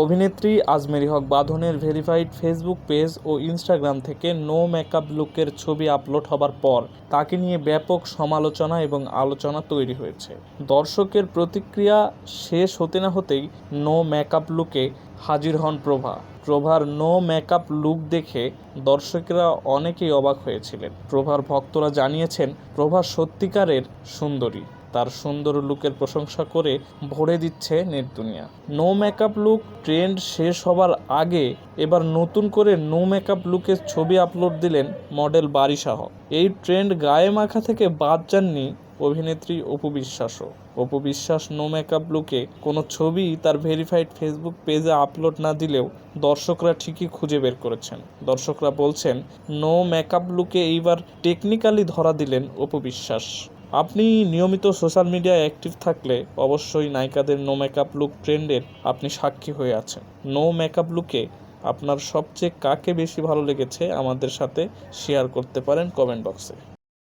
অভিনেত্রী আজমেরী হক বাঁধনের verified Facebook page ও Instagram থেকে no makeup লুকের ছবি আপলোড হবার পর তাকে নিয়ে ব্যাপক সমালোচনা এবং আলোচনা তৈরি হয়েছে। দর্শকের প্রতিক্রিয়া শেষ হতে না হতেই নো মেকআপ লুকে হাজির হন প্রভার নো মেকআপ লুক দেখে দর্শকেরা অনেকেই অবাক হয়েছিলেন। প্রভার ভক্তরা জানিয়েছেন, প্রভা সত্যিকারের সুন্দরী। তার সুন্দর লুকের প্রশংসা করে ভরে দিচ্ছে নেট দুনিয়া। নো মেকআপ লুক ট্রেন্ড শেষ হবার আগে এবার নতুন করে নো মেকআপ লুকের ছবি আপলোড দিলেন মডেল বারিশা হক। এই ট্রেন্ড গায়ে মাখা থেকে বাদ যাননি অভিনেত্রী অপু বিশ্বাসও। অপু বিশ্বাস নো মেকআপ লুকে কোনো ছবি তার ভেরিফাইড ফেসবুক পেজে আপলোড না দিলেও দর্শকরা ঠিকই খুঁজে বের করেছেন। দর্শকরা বলছেন, নো মেকআপ লুকে এইবার টেকনিক্যালি ধরা দিলেন অপু বিশ্বাস। আপনি নিয়মিত সোশ্যাল মিডিয়ায় অ্যাক্টিভ থাকলে অবশ্যই নায়িকাদের নো মেকআপ লুক ট্রেন্ডের আপনি সাক্ষী হয়ে আছেন। নো মেকআপ লুকে আপনার সবচেয়ে কাকে বেশি ভালো লেগেছে আমাদের সাথে শেয়ার করতে পারেন কমেন্ট বক্সে।